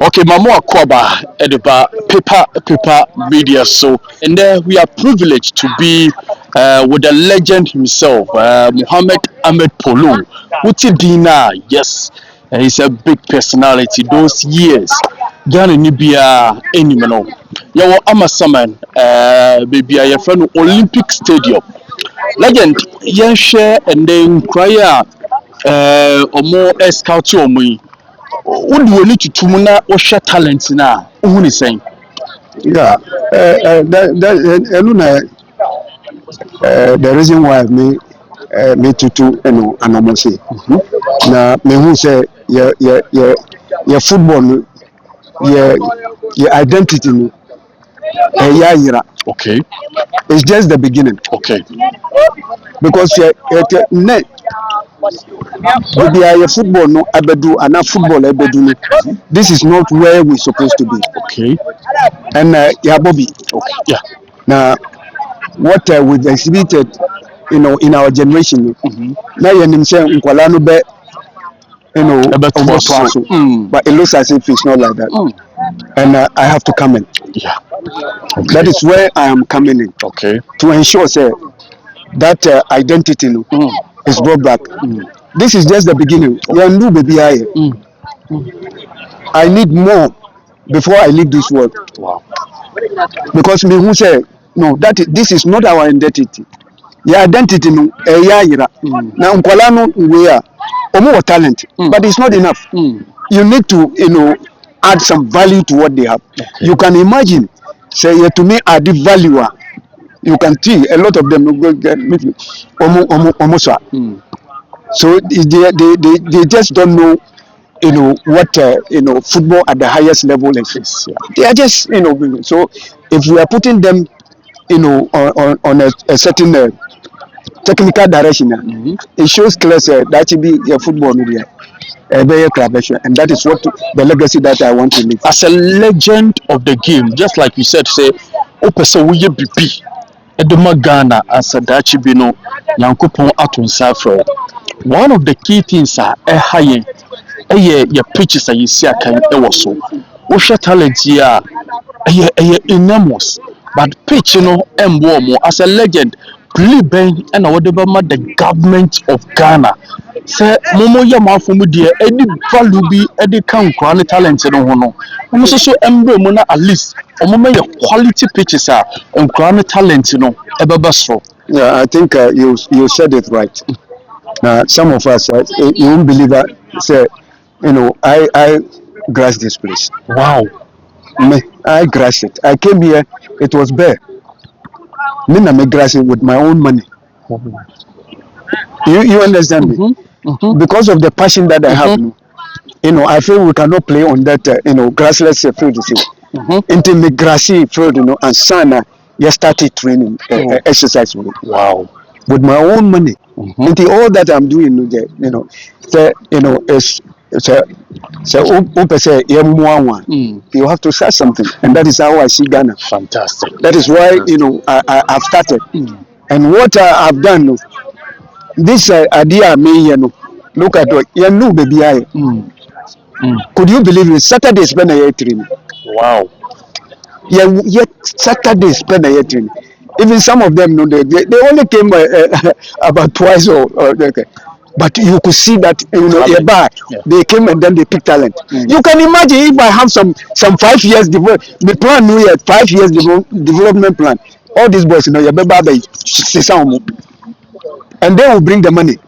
Okay, Mamo Akwaba, Ediba, paper media. So, and then we are privileged to be with the legend himself, Mohammed Polo. Uti Dina, yes, he's a big personality. Those years, Ghana Nibia, Animal. Yawa Amasaman, baby, I friend Olympic Stadium. Legend, yeah, share and then cry, or more scout to me. What do you need to tumuna or share talents now? Who is saying? Yeah, the reason why me tutu and almost say na me who say your football your identity no Okay, it's just the beginning okay, because net maybe your football no abedu and football abedu no this is not where we supposed to be okay, and yeah Bobby okay, yeah. now what we've exhibited in our generation Mm-hmm. now you nkwala no be About almost twasso. twice but it looks as if it's not like that and I have to come in Yeah. Okay. that is where I am coming in Okay. to ensure say that identity is brought back. This is just the beginning. Baby I need more before I leave this world. Wow. Because me who say no, this is not our identity. Your identity no yira. Now nkwala no we are omo talent, but it's not enough. You need to add some value to what they have. Okay. You can imagine say to me add the value. You can see a lot of them go get almost. So they just don't know what football at the highest level is. Yeah. They are just so if we are putting them on a certain technical direction, it shows clear that should be your football media. And that is what the legacy that I want to leave. As a legend of the game, just like you said, say, Opesa Wuye BP, Edema Ghana, as a Dachibino, Yankupon Atun Safro. One of the key things are a high, your pitches that you see, I can also. Osha talent here, enormous, but pitch, as a legend, really bang and whatever the government of Ghana. Say momo ya mafumu die edi value bi edi kan kwa ne talent no ho no omo so embre mu na at least omo ma ya quality pitches a nkwa ne talent no ebeba so. Yeah, I think you said it right. Some of us you won't believe that say I grasped this place. Wow. I grasped it. I came here, it was bare. Me grasped it with my own money. You understand me? Because of the passion that I have, I feel we cannot play on that, grassless field. Into the grassy field, and sana, you started training, exercise with it. Wow. With my own money. Into all that I'm doing, you have to start something, and that is how I see Ghana. Fantastic. That is why I've started, and what I've done. This idea me look at what baby could you believe it? Saturday spend a year training. Wow. Yet Saturday spend a year training. Even some of them they only came about twice okay. But you could see that they came and then they picked talent. You can imagine if I have some 5 years the plan new year 5 years development plan. All these boys and they will bring the money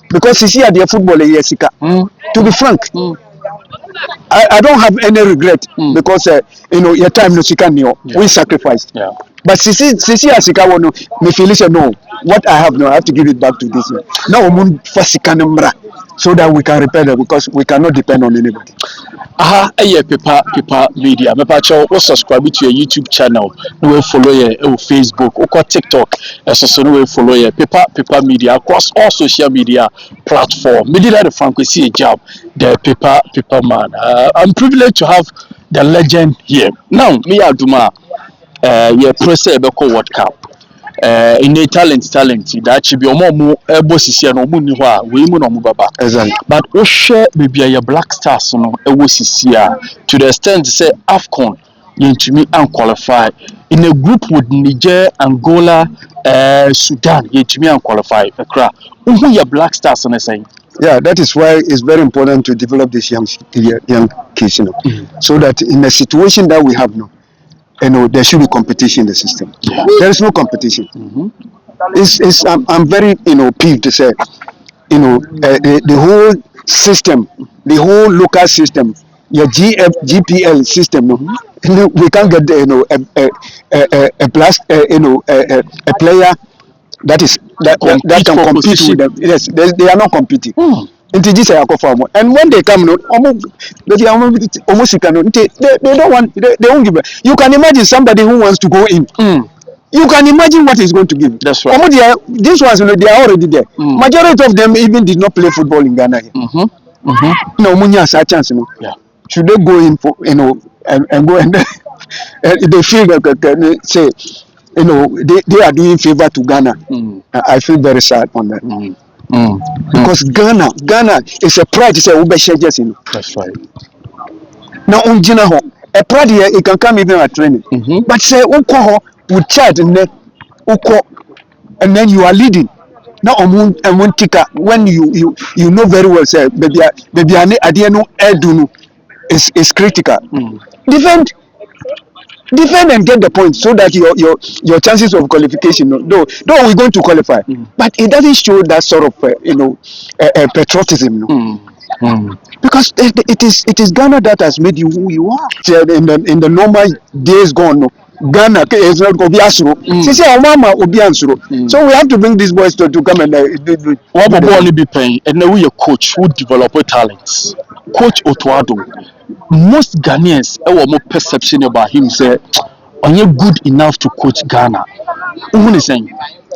because you see at their football to be frank, I don't have any regret because your time no sika we sacrificed. Yeah. But Sisi Asika no me feel no what I have now I have to give it back to this now so that we can repair them because we cannot depend on anybody. Paper media. Me pacho o subscribe to your YouTube channel. No follow your Facebook, or TikTok. So no follow your paper media across all social media platform. Me did the Franco see a job. The paper man. I'm privileged to have the legend here. Now me aduma your press World Cup. innate talent that should be omo ebo sisi na omo ni ho a we mu na omo baba. Exactly. But we share baby a Black Stars no ewo sisi a to the extent say AFCON yentumi and qualify in a group with Niger, Angola, Sudan yentumi and qualify ekra. Who your Black Stars na say? Yeah, that is why it's very important to develop this young kids, so that in the situation that we have now, there should be competition in the system. Yeah. There is no competition. I'm very, peeved to say, the whole system, the whole local system, your GPL system, we can't get, a plus, a player that can compete with them. Yes, they are not competing. And when they come, they don't want, they won't give it. You can imagine somebody who wants to go in. You can imagine what he's going to give. That's right. These ones, they are already there. Majority of them even did not play football in Ghana. No, Munya has a chance. Yeah. Should they go in for, and go and they feel that say, they are doing favor to Ghana. I feel very sad on that. Because Ghana is a pride. It's a Ubeshe. That's right. Now, a pride here, it can come even at training. But say, Uko with child and then you are leading. Now, when you know very well, say, baby, Adiano Edunu is critical. Defend and get the point so that your chances of qualification, though we're going to qualify, but it doesn't show that sort of patriotism, because it is Ghana that has made you who you are. In the normal days gone, Ghana is not Obiasuro. So we have to bring these boys to come and what will be paying, and now we a coach who develop talents. Coach Otto Addo. Most Ghanaians have more perception about him. Say, are you good enough to coach Ghana? Who is saying?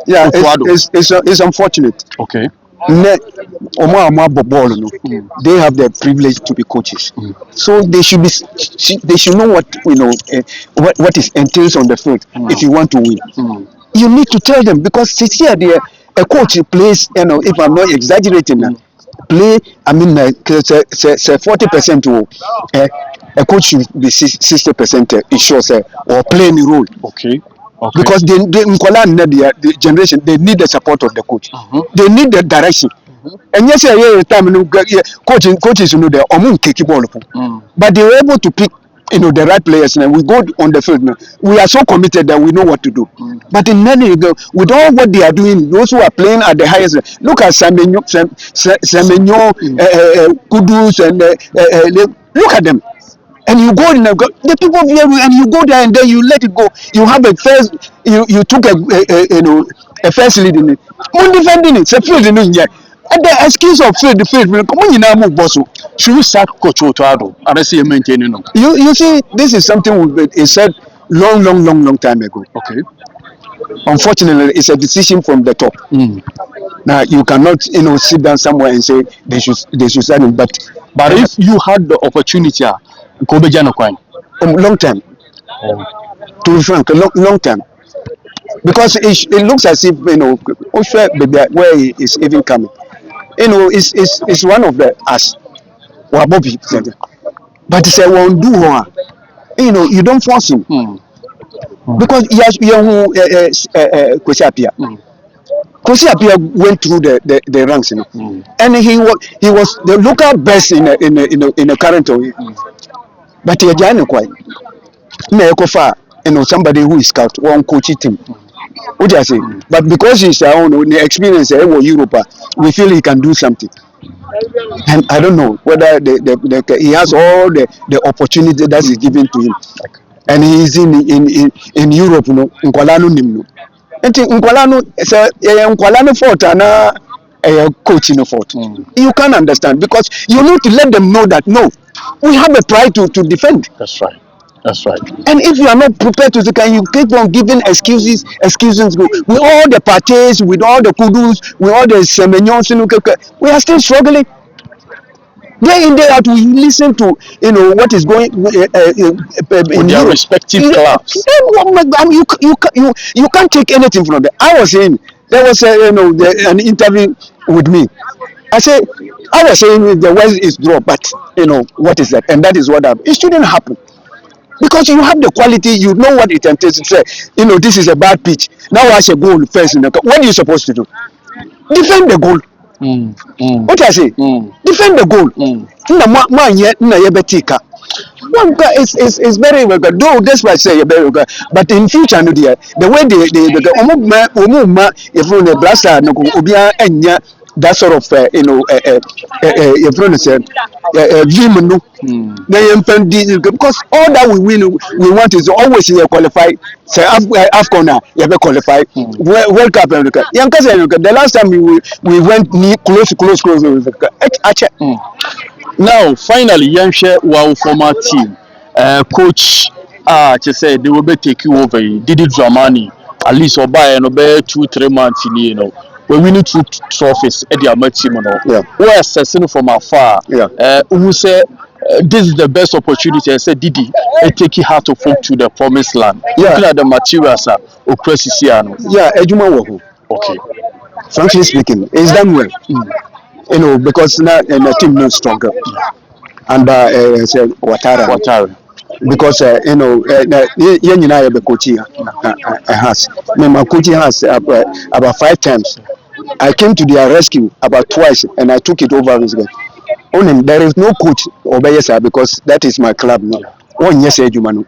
Yeah, it's unfortunate. Okay. They have the privilege to be coaches, so they should know what is entails on the field. If you want to win, you need to tell them, because here a coach plays. If I'm not exaggerating, play. I mean, say 40%. A coach should be 60% ensure or play any role. Okay. Because the generation, they need the support of the coach. They need the direction. And yes, time coaches know they ball, but they were able to pick the right players, and we go on the field now. We are so committed that we know what to do. But in many, with all what they are doing, those who are playing at the highest, look at Semenyo, Kudus, and look at them. And you go in the people here, and you go there, and then you let it go. You have a first, you took a first lead in it. When defending it, it's a field in it. And the excuse of field, the field will come on. You now move, boss. Should we sack Coach Otto Addo? And I see you maintaining them. You see, this is something we said long time ago. Okay. Unfortunately, it's a decision from the top. Now you cannot, sit down somewhere and say they should sign him. But if you had the opportunity, go be long time. To be frank, long time. Because it looks as if where he is even coming. It's one of the us. But it's a one do you don't force him. Because Kwesi Appiah went through the ranks, and he was the local best in the current way. But he didn't quite. Somebody who is scout one coaching team. What do I say? But because he's our own the experience in Europe, we feel he can do something. And I don't know whether he has all the opportunity that is given to him, and he is in Europe, Nkwalano nimno. Nkwalano fault and coaching fault. You can't understand, because you need to let them know that no, we have a pride to defend. That's right. That's right. And if you are not prepared to, can you keep on giving excuses with all the parties, with all the kudus, with all the semenyons, we are still struggling. Day in day out, we listen to what is going in their respective clubs. You can't take anything from them. I was saying there was an interview with me. I was saying the West is draw, but what is that? And that is what happened. It shouldn't happen because you have the quality. You know what it entails. To say this is a bad pitch. Now I should goal first. What are you supposed to do? Defend the goal. What I say? Defend the goal. One guy is very well good. Though that's why I say very good. But in future, no dear, the way they if you the blaster no obia enya that sort of if you say vim no because all that we win we want is always qualify. Say Afcon now you have qualify World Cup. The last time we went close. Now, finally, Yanshe, our former team, coach, just said they will be taking over. Dede Dramani, at least or by 2-3 months in we winning 2 trophies at the team. Yeah. We are assessing from afar. Yeah. Who say this is the best opportunity? I said, Dede, take it hard to folk to the promised land. Yeah. Looking at the materials, yeah, Ejuma. Okay. Frankly speaking, it's done well. Because now the team is stronger. And Ouattara. Because coaching has. My coaching has about 5 times. I came to their rescue about twice, and I took it over. There is no coach Obeyesa because that is my club now. One yes, Jumanu,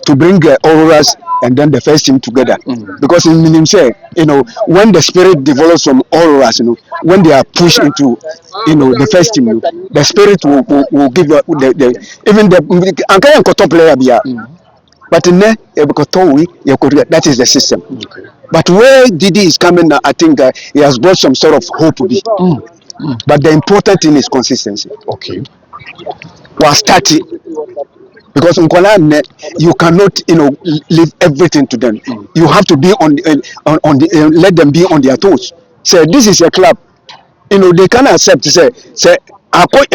to bring Auroras and then the first team together. Because in Minim say, when the spirit develops from Auroras, when they are pushed into, the first team, the spirit will give even the Ankayan top player be. But in there, that is the system. Okay. But where Dede is coming now, I think he has brought some sort of hope. But the important thing is consistency. Okay. Was starting because you cannot leave everything to them. You have to be on let them be on their toes. Say this is a club. They can accept say akwa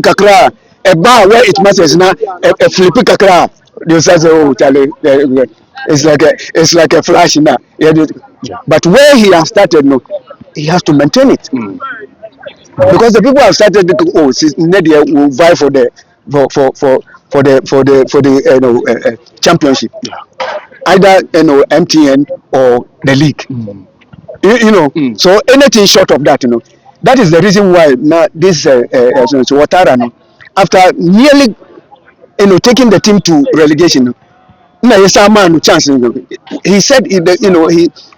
kakra a bar where it matters now a flip kakra. They say it's like a flash now. But where he has started, he has to maintain it. Because the people have started to Nadia will vie for the championship, either MTN or the league. So anything short of that, that is the reason why now this Ouattara, after nearly taking the team to relegation, chance. He said, he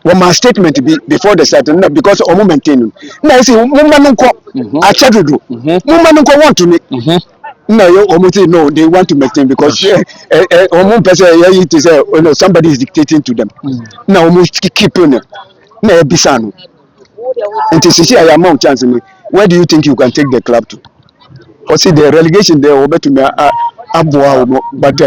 my statement before the start, because of maintain. Now I say, I try to do. Want to make. No, they want to maintain because somebody is dictating to them. Now almost keep on. Now Bisano. And to see I amount chance. Where do you think you can take the club to? Or see the relegation there over to me. But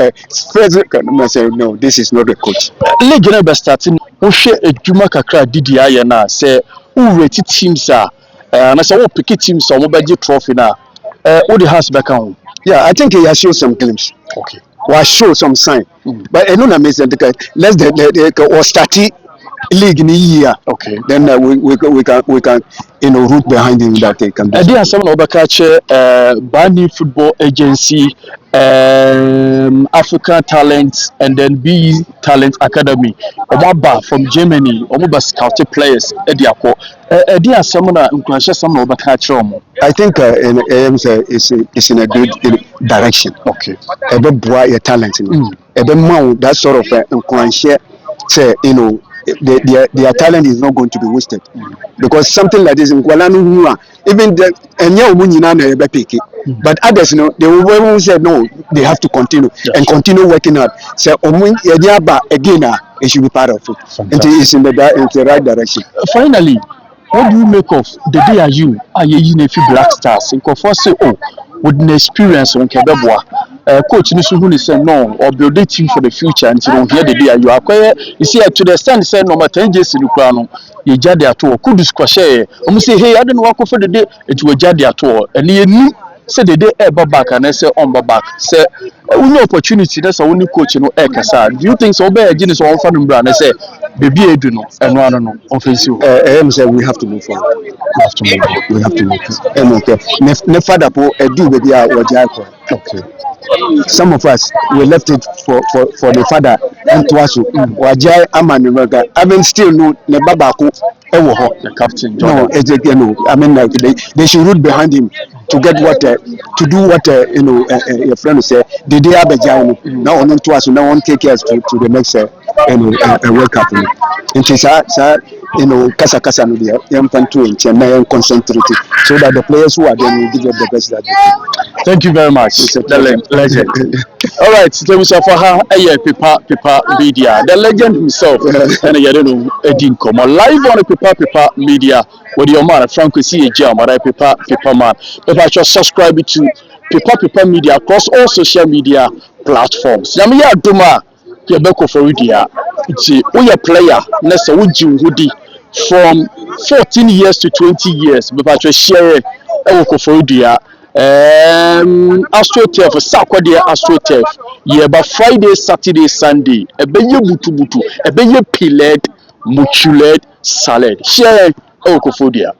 first can say no, this is not the coach. League never starting. We share a Juma kakra Dede Ayew na say who rated teams are and I say what pick teams are mobile trophy now. Who the house back on? Yeah, I think he has shown some glimpse. Okay. Or show some sign. But I don't miss that. Let's or start league in a year. Okay. Then we can root behind him that they can. There are some other catcher Bani Football Agency, African Talents, and then B Talent Academy. Omaba from Germany, Omoba scouted players. There are some other catcher. I think it's in a good direction. Okay. Every boy your talent, every man that sort of say their talent is not going to be wasted because something like this in Kuala even but others they will say no, they have to continue and continue working hard. So again it should be part of it. It's in the right direction. Finally, what do you make of Dede Ayew? Ayew Black Stars in say with an experience on Kebeboa. Coach Nisuhuni said no, or build a team for the future until you hear the day you acquire. You see, to the stand, said no matter just in Ukrano, you jaddy at all. Could you squash? Say, hey, I don't walk for the day, it will jaddy at all. And you knew say the day ever back and I say on back say we no opportunity that's a only coach no e kasa do you think so be a genius one fan mbra na say baby edu no eno ano no offensive say we have to move forward. We have to move on. We have to move forward. Okay. Ne father po edu baby a wajai ko. okay Some of us we left it for the father and to us wajai amanimaga. I mean still no ne baba ko ewo ho. the captain No, Jordan you know, I mean like they should root behind him to get what to do what you know your friend say Dede Ayew now on to us now on take us to the next you know World Cup. And she said you know kasa no there young fan to and concentrate so that the players who are there will give them the best that they can. thank you very much the legend all right so we for her paper media the legend himself and you know edin come live on paper media with your man Franco see jam right paper man if I just subscribe to paper media across all social media platforms yam ya duma you beko for media it's a player next would you from 14 years to 20 years but I just share for media AstroTurf Saturday AstroTurf yeah but Friday Saturday Sunday ebenye butu ebenye pillared muchuled salad share okofodia